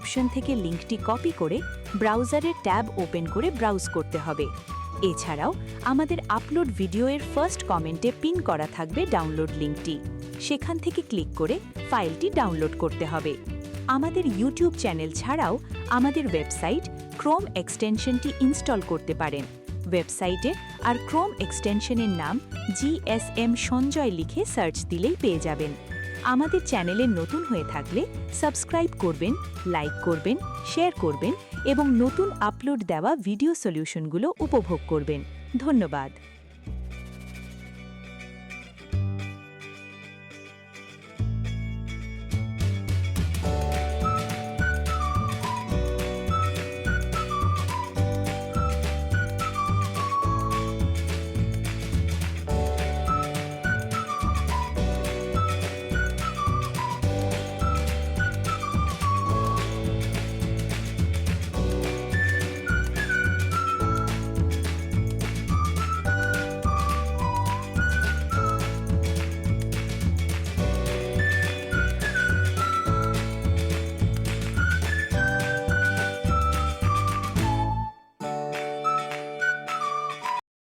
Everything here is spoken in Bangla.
অপশন থেকে লিঙ্কটি কপি করে ব্রাউজারের ট্যাব ওপেন করে ব্রাউজ করতে হবে। এছাড়াও আমাদের আপলোড ভিডিওর ফার্স্ট কমেন্টে পিন করা থাকবে ডাউনলোড লিঙ্কটি। সেখান থেকে ক্লিক করে ফাইলটি ডাউনলোড করতে হবে। আমাদের ইউটিউব চ্যানেল ছাড়াও আমাদের ওয়েবসাইট ক্রোম এক্সটেনশনটি ইনস্টল করতে পারেন। ওয়েবসাইটে আর ক্রোম এক্সটেনশনের নাম GSM সঞ্জয় লিখে সার্চ দিলেই পেয়ে যাবেন। আমাদের চ্যানেলে নতুন হয়ে থাকলে সাবস্ক্রাইব করবেন, লাইক করবেন, শেয়ার করবেন এবং নতুন আপলোড দেওয়া ভিডিও সলিউশনগুলো উপভোগ করবেন। ধন্যবাদ।